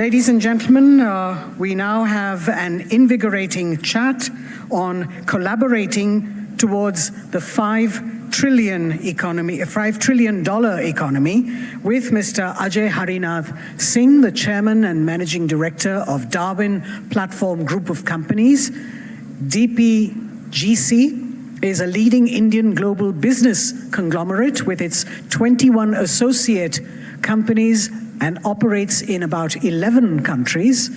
Ladies and gentlemen, we now have an invigorating chat on collaborating towards the $5 trillion economy with Mr. Ajay Harinath Singh, the Chairman and Managing Director of Darwin Platform Group of Companies. DPGC is a leading Indian global business conglomerate with its 21 associate companies and operates in about 11 countries,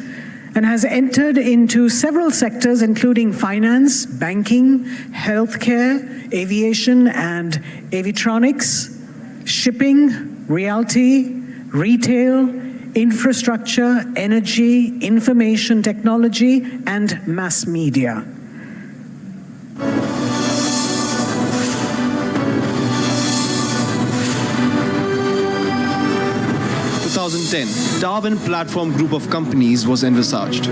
and has entered into several sectors including finance, banking, healthcare, aviation and aviatronics, shipping, realty, retail, infrastructure, energy, information technology, and mass media. 2010, Darwin Platform Group of Companies was envisaged.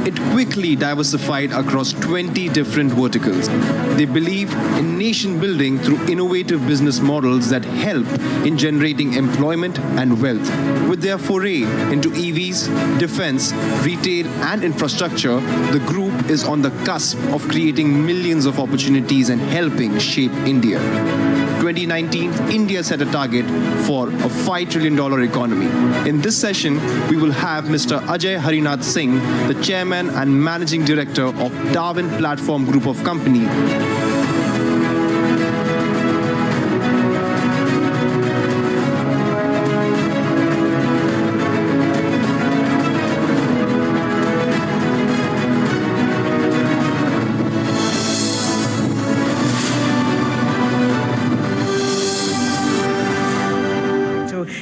It quickly diversified across 20 different verticals. They believe in nation building through innovative business models that help in generating employment and wealth. With their foray into EVs, defense, retail, and infrastructure, the group is on the cusp of creating millions of opportunities and helping shape India. 2019, India set a target for a $5 trillion economy. In this session, we will have Mr. Ajay Harinath Singh, the Chairman and Managing Director of Darwin Platform Group of Companies.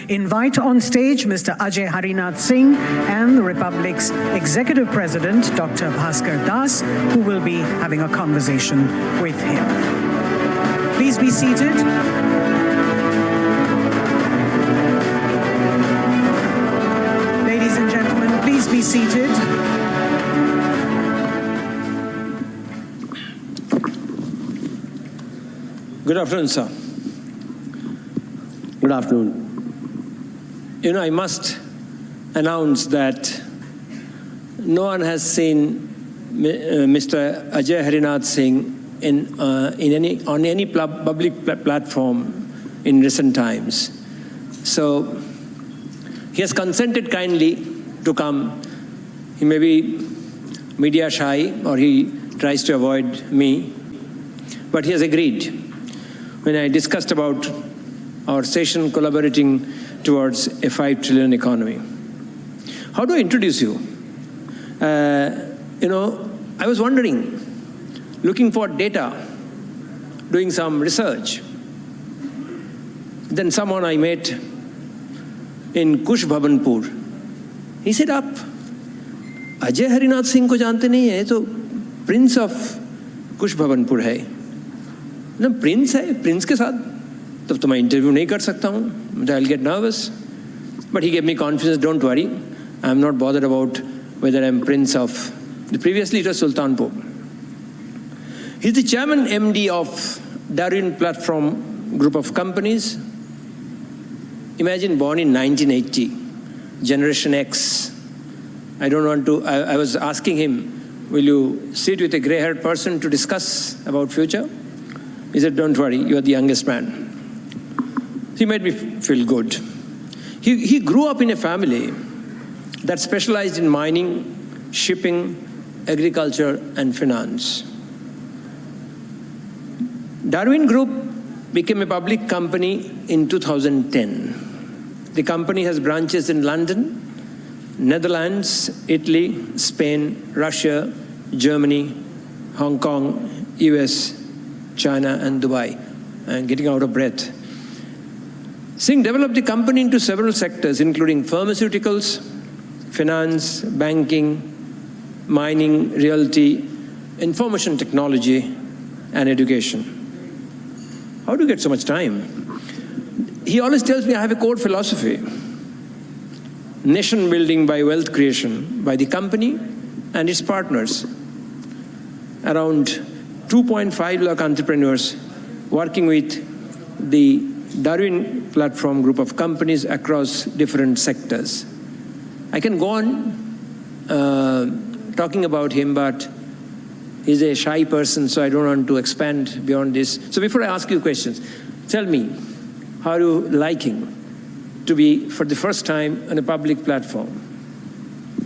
Invite on stage Mr. Ajay Harinath Singh and the Republic's Executive President, Dr. Bhaskar Das, who will be having a conversation with him. Please be seated. Ladies and gentlemen, please be seated. Good afternoon, sir. Good afternoon. You know, I must announce that no one has seen Mr. Ajay Harinath Singh on any public platform in recent times. So he has consented kindly to come. He may be media shy or he tries to avoid me, but he has agreed. When I discussed about our session collaborating towards a $5 trillion economy. How do I introduce you? I was wondering, looking for data, doing some research. Then someone I met in Kush Bhavanpur, he said, "Aap Ajay Harinath Singh ko jante nahi hai, to Prince of Kush Bhavanpur hai." ना Prince है, Prince के साथ तब तो मैं interview नहीं कर सकता हूँ. I'll get nervous. But he gave me confidence, don't worry. I'm not bothered about whether I'm prince of, previously it was Sultanpur. He's the chairman MD of Darwin Platform Group of Companies. Imagine born in 1980, Generation X. I was asking him, will you sit with a gray-haired person to discuss about future? He said, don't worry, you are the youngest man. He made me feel good. He grew up in a family that specialized in mining, shipping, agriculture, and finance. Darwin Group became a public company in 2010. The company has branches in London, Netherlands, Italy, Spain, Russia, Germany, Hong Kong, US, China, and Dubai. I'm getting out of breath. Singh developed the company into several sectors, including pharmaceuticals, finance, banking, mining, realty, information technology, and education. How do you get so much time? He always tells me I have a core philosophy. Nation building by wealth creation by the company and its partners. Around 2.5 lakh entrepreneurs working with the Darwin Platform Group of Companies across different sectors. I can go on talking about him, but he's a shy person, so I don't want to expand beyond this. So before I ask you questions, tell me, how are you liking to be, for the first time, on a public platform?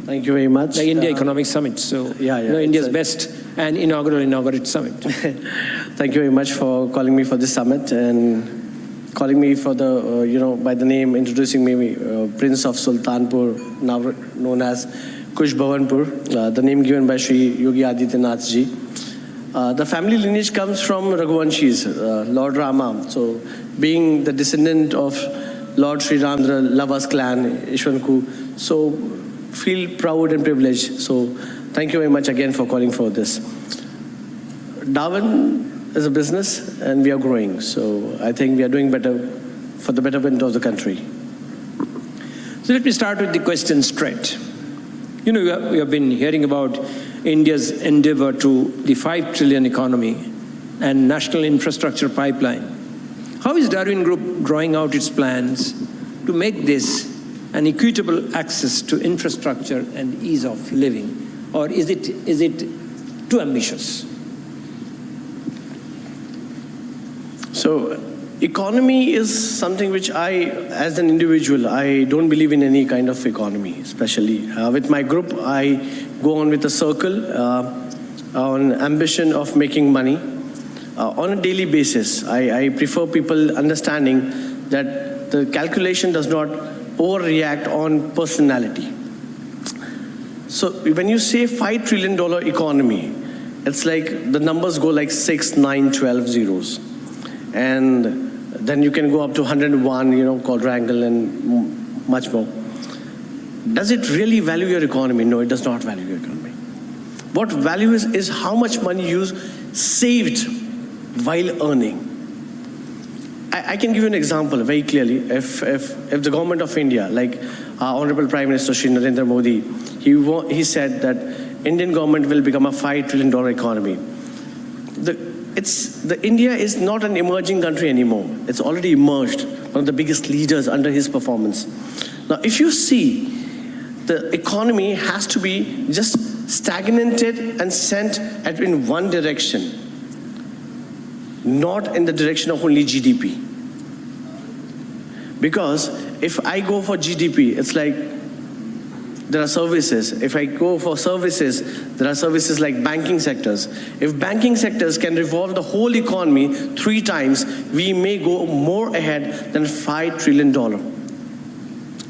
Thank you very much. The India Economic Summit, so India's best and inaugural summit. Thank you very much for calling me for this summit and calling me for the, by the name, introducing me, Prince of Sultanpur, now known as Kush Bhavanpur, the name given by Shri Yogi Adityanath ji. The family lineage comes from Raghuvanshis, Lord Rama. So being the descendant of Lord Sri Ram, the Lavas clan, Ishwanku, so feel proud and privileged. So thank you very much again for calling for this. Darwin is a business and we are growing. So I think we are doing better for the betterment of the country. So let me start with the question straight. You know, we have been hearing about India's endeavor to the 5 trillion economy and national infrastructure pipeline. How is Darwin Group drawing out its plans to make this an equitable access to infrastructure and ease of living? Or is it too ambitious? So economy is something which as an individual, I don't believe in any kind of economy, especially. With my group, I go on with a circle on ambition of making money. On a daily basis, I prefer people understanding that the calculation does not overreact on personality. So when you say $5 trillion economy, it's like the numbers go like 6, 9, 12 zeros. And then you can go up to 101, quadrangle and much more. Does it really value your economy? No, it does not value your economy. What value is how much money you saved while earning. I can give you an example very clearly. If the government of India, like our Honorable Prime Minister Shri Narendra Modi, he said that Indian government will become a $5 trillion economy. India is not an emerging country anymore. It's already emerged, one of the biggest leaders under his performance. Now, if you see, the economy has to be just stagnated and sent in one direction, not in the direction of only GDP. Because if I go for GDP, it's like there are services. If I go for services, there are services like banking sectors. If banking sectors can revolve the whole economy 3 times, we may go more ahead than $5 trillion.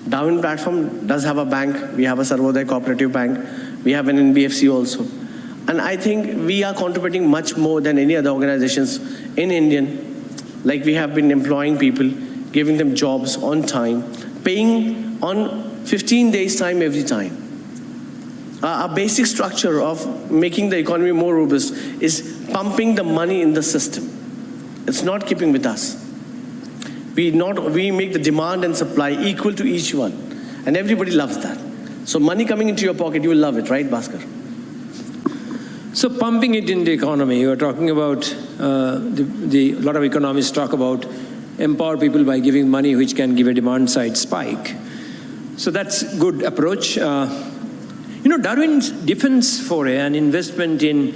Darwin platform does have a bank. We have a Sarvodaya Cooperative Bank. We have an NBFC also. And I think we are contributing much more than any other organizations in Indian. Like we have been employing people, giving them jobs on time, paying on 15 days time every time. Our basic structure of making the economy more robust is pumping the money in the system. It's not keeping with us. We make the demand and supply equal to each one. And everybody loves that. So money coming into your pocket, you will love it, right, Bhaskar? So pumping it in the economy, you are talking about, a lot of economists talk about empower people by giving money which can give a demand side spike. So that's a good approach. Darwin's defense foray and investment in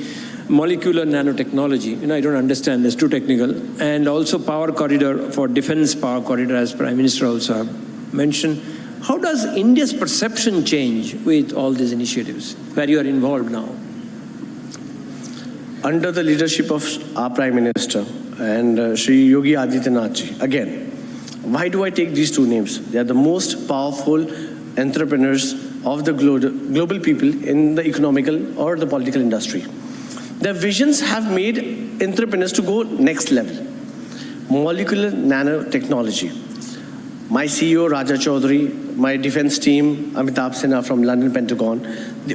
molecular nanotechnology, I don't understand, it's too technical, and also power corridor for defense power corridor, as Prime Minister also mentioned. How does India's perception change with all these initiatives where you are involved now? Under the leadership of our Prime Minister and Shri Yogi Adityanath ji, again, why do I take these 2 names? They are the most powerful entrepreneurs of the global people in the economical or the political industry. Their visions have made entrepreneurs to go next level. Molecular nanotechnology. My CEO, Raja Chaudhary, my defense team, Amitabh Sinha from London Pentagon,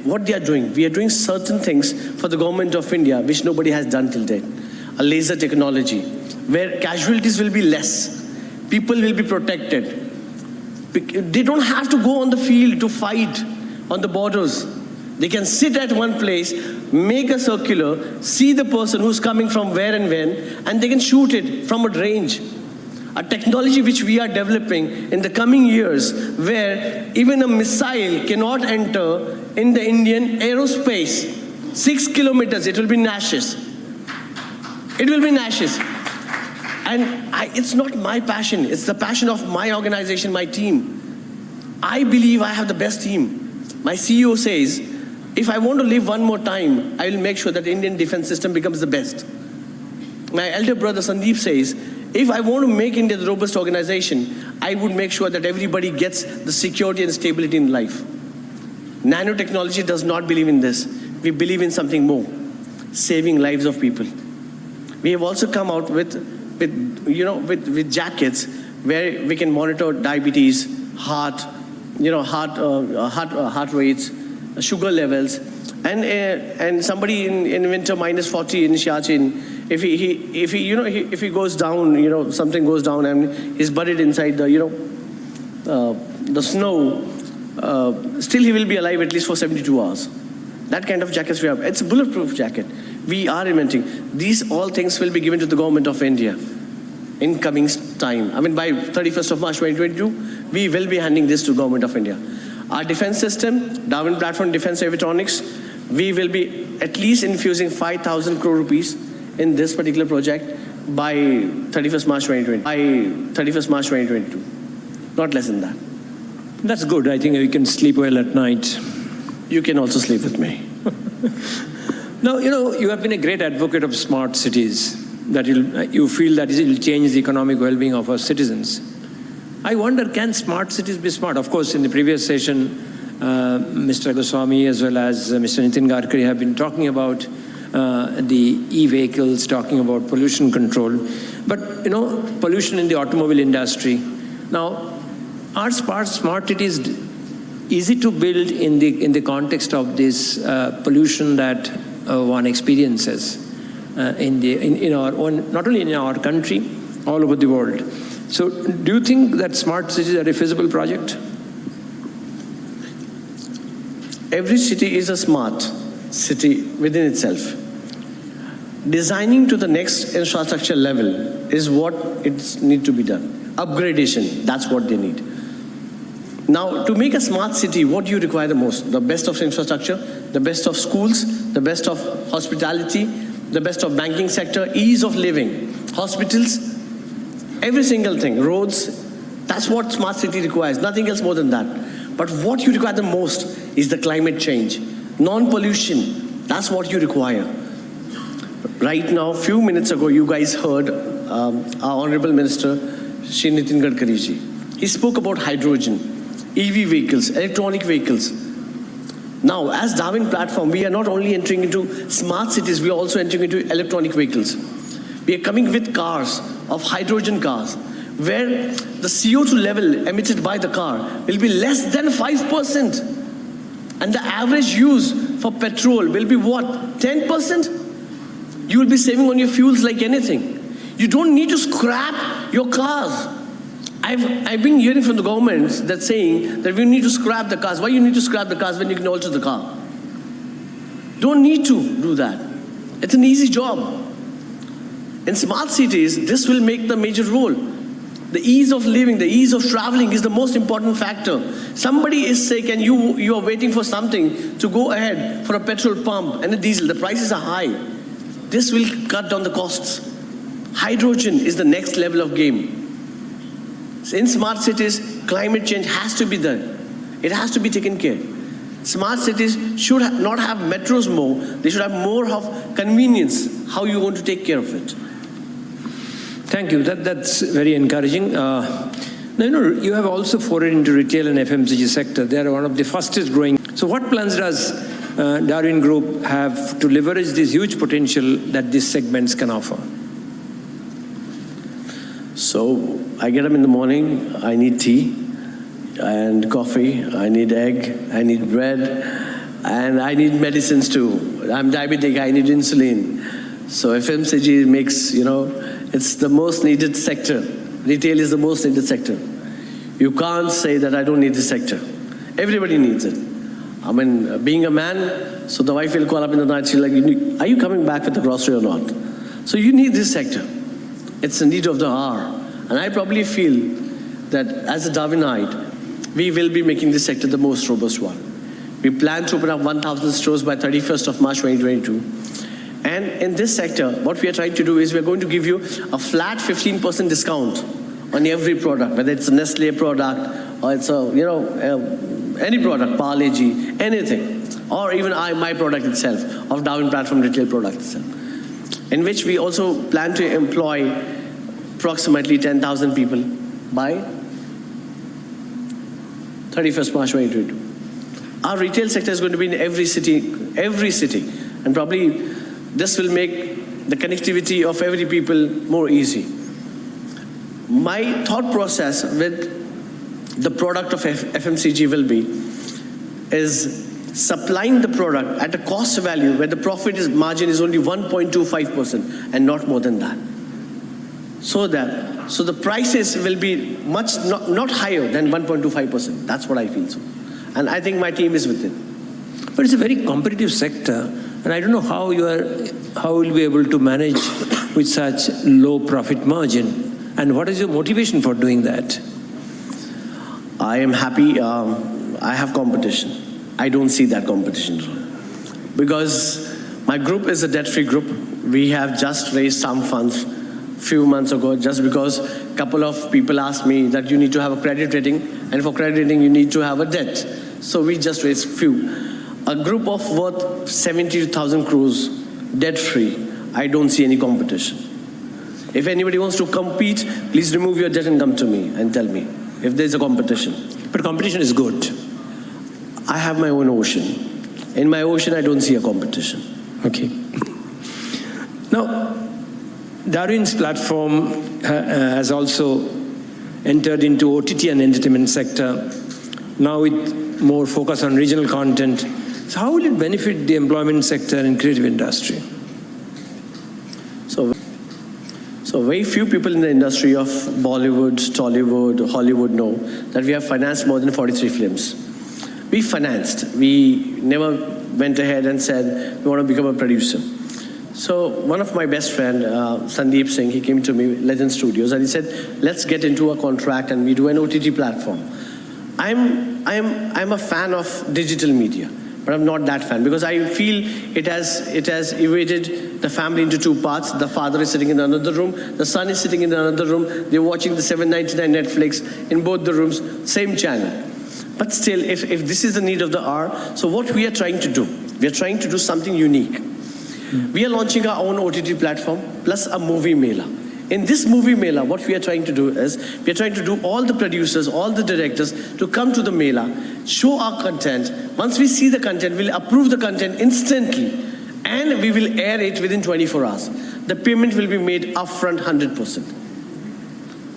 what they are doing, we are doing certain things for the government of India which nobody has done till date. A laser technology, where casualties will be less. People will be protected. They don't have to go on the field to fight on the borders. They can sit at one place, make a circular, see the person who's coming from where and when, and they can shoot it from a range. a technology which we are developing in the coming years, where even a missile cannot enter in the Indian aerospace. 6 kilometers, it will be in ashes. It will be in ashes. And it's not my passion, it's the passion of my organization, my team. I believe I have the best team. My CEO says, if I want to live one more time, I will make sure that the Indian defense system becomes the best. My elder brother Sandeep says, if I want to make India the robust organization, I would make sure that everybody gets the security and stability in life. Nanotechnology does not believe in this. We believe in something more, saving lives of people. We have also come out with jackets where we can monitor diabetes, heart rates, sugar levels, and somebody in winter -40 in Siachen, if he goes down, something goes down and he's buried inside the snow, still he will be alive at least for 72 hours. That kind of jackets we have. It's a bulletproof jacket. We are inventing. These all things will be given to the government of India in coming time. I mean, by 31st of March 2022, we will be handing this to the government of India. Our defense system, Darwin Platform Defense Avionics, we will be at least infusing 5,000 crore rupees in this particular project by 31st March 2020. By 31st March 2022. Not less than that. That's good. I think we can sleep well at night. You can also sleep with me. Now, you have been a great advocate of smart cities, that you feel that it will change the economic well-being of our citizens. I wonder, can smart cities be smart? Of course, in the previous session, Mr. Goswami as well as Mr. Nitin Gadkari have been talking about the e-vehicles, talking about pollution control. But, pollution in the automobile industry. Now, are smart cities easy to build in the context of this pollution that one experiences in our own, not only in our country, all over the world. So do you think that smart cities are a feasible project? Every city is a smart city within itself. Designing to the next infrastructure level is what it needs to be done. Upgradation, that's what they need. Now, to make a smart city, what do you require the most? The best of infrastructure, the best of schools, the best of hospitality, the best of banking sector, ease of living, hospitals, every single thing, roads. That's what smart city requires, nothing else more than that. But what you require the most is the climate change, non-pollution. That's what you require. Right now, a few minutes ago, you guys heard our Honorable Minister, Shri Nitin Gadkari ji. He spoke about hydrogen, EV vehicles, electronic vehicles. Now, as Darwin platform, we are not only entering into smart cities, we are also entering into electronic vehicles. We are coming with cars, of hydrogen cars, where the CO2 level emitted by the car will be less than 5%. And the average use for petrol will be what? 10%? You will be saving on your fuels like anything. You don't need to scrap your cars. I've been hearing from the government that saying that we need to scrap the cars. Why you need to scrap the cars when you can alter the car? Don't need to do that. It's an easy job. In smart cities, this will make the major role. The ease of living, the ease of traveling is the most important factor. Somebody is sick and you are waiting for something to go ahead for a petrol pump and a diesel. The prices are high. This will cut down the costs. Hydrogen is the next level of game. In smart cities, climate change has to be done. It has to be taken care. Smart cities should not have metros more. They should have more of convenience. How you want to take care of it? Thank you. That's very encouraging. Now, you have also forayed into retail and FMCG sector. They are one of the fastest growing. So what plans does Darwin Group have to leverage this huge potential that these segments can offer? So I get up in the morning, I need tea and coffee, I need egg, I need bread, and I need medicines too. I'm diabetic, I need insulin. So FMCG makes, it's the most needed sector. Retail is the most needed sector. You can't say that I don't need this sector. Everybody needs it. I mean, being a man, so the wife will call up in the night, she's like, are you coming back with the grocery or not? So you need this sector. It's the need of the hour. And I probably feel that as a Darwinite, we will be making this sector the most robust one. We plan to open up 1,000 stores by 31st of March 2022. And in this sector, what we are trying to do is we're going to give you a flat 15% discount on every product, whether it's a Nestle product or it's a, any product, Parle-G, anything, or even my product itself, of Darwin platform retail product itself, in which we also plan to employ approximately 10,000 people by 31st March 2022. Our retail sector is going to be in every city, and probably this will make the connectivity of every people more easy. My thought process with the product of FMCG will be is supplying the product at a cost value where the profit margin is only 1.25% and not more than that. So the prices will be not higher than 1.25%. That's what I feel so. And I think my team is with it. But it's a very competitive sector, and I don't know how you'll be able to manage with such low profit margin. And what is your motivation for doing that? I am happy. I have competition. I don't see that competition. Because my group is a debt-free group. We have just raised some funds a few months ago, just because a couple of people asked me that you need to have a credit rating, and for credit rating you need to have a debt. So we just raised few. A group of worth 70,000 crores, debt-free, I don't see any competition. If anybody wants to compete, please remove your debt and come to me and tell me if there's a competition. But competition is good. I have my own ocean. In my ocean, I don't see a competition. Okay. Now, Darwin's platform has also entered into OTT and entertainment sector, now with more focus on regional content. So how will it benefit the employment sector and creative industry? So very few people in the industry of Bollywood, Tollywood, Hollywood know that we have financed more than 43 films. We financed. We never went ahead and said we want to become a producer. So one of my best friend, Sandeep Singh, he came to me, Legend Studios, and he said, let's get into a contract and we do an OTT platform. I'm a fan of digital media, but I'm not that fan because I feel it has evaded the family into two parts. The father is sitting in another room, the son is sitting in another room, they're watching the $7.99 Netflix in both the rooms, same channel. But still, if this is the need of the hour, so what we are trying to do, we are trying to do something unique. We are launching our own OTT platform plus a movie mela. In this movie mela, what we are trying to do is, we are trying to do all the producers, all the directors to come to the mela, show our content. Once we see the content, we'll approve the content instantly and we will air it within 24 hours. The payment will be made upfront 100%.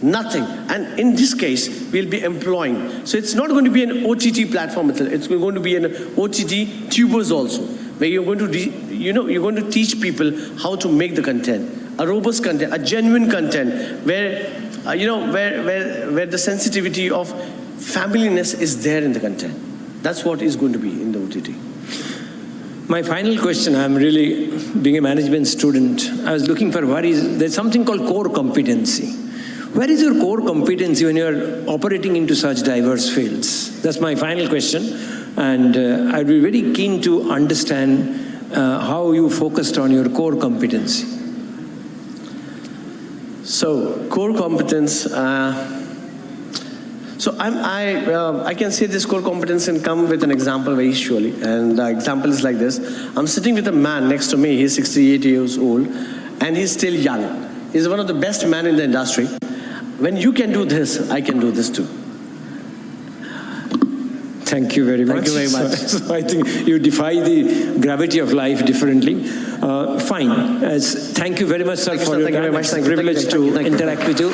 Nothing. And in this case, we'll be employing. So it's not going to be an OTT platform itself. It's going to be an OTT tubers also, where you're going to, you're going to teach people how to make the content. A robust content, a genuine content, where where the sensitivity of familyness is there in the content. That's what is going to be in the OTT. My final question, I'm really, being a management student, I was looking for there's something called core competency. Where is your core competency when you're operating into such diverse fields? That's my final question. And I'd be very keen to understand how you focused on your core competency. So core competence, so I can say this core competence and come with an example very surely. And the example is like this. I'm sitting with a man next to me. He's 68 years old and he's still young. He's one of the best men in the industry. When you can do this, I can do this too. Thank you very much. Thank you very much. So I think you defy the gravity of life differently. Fine. Thank you very much, sir, for your time. It's a privilege to interact with you.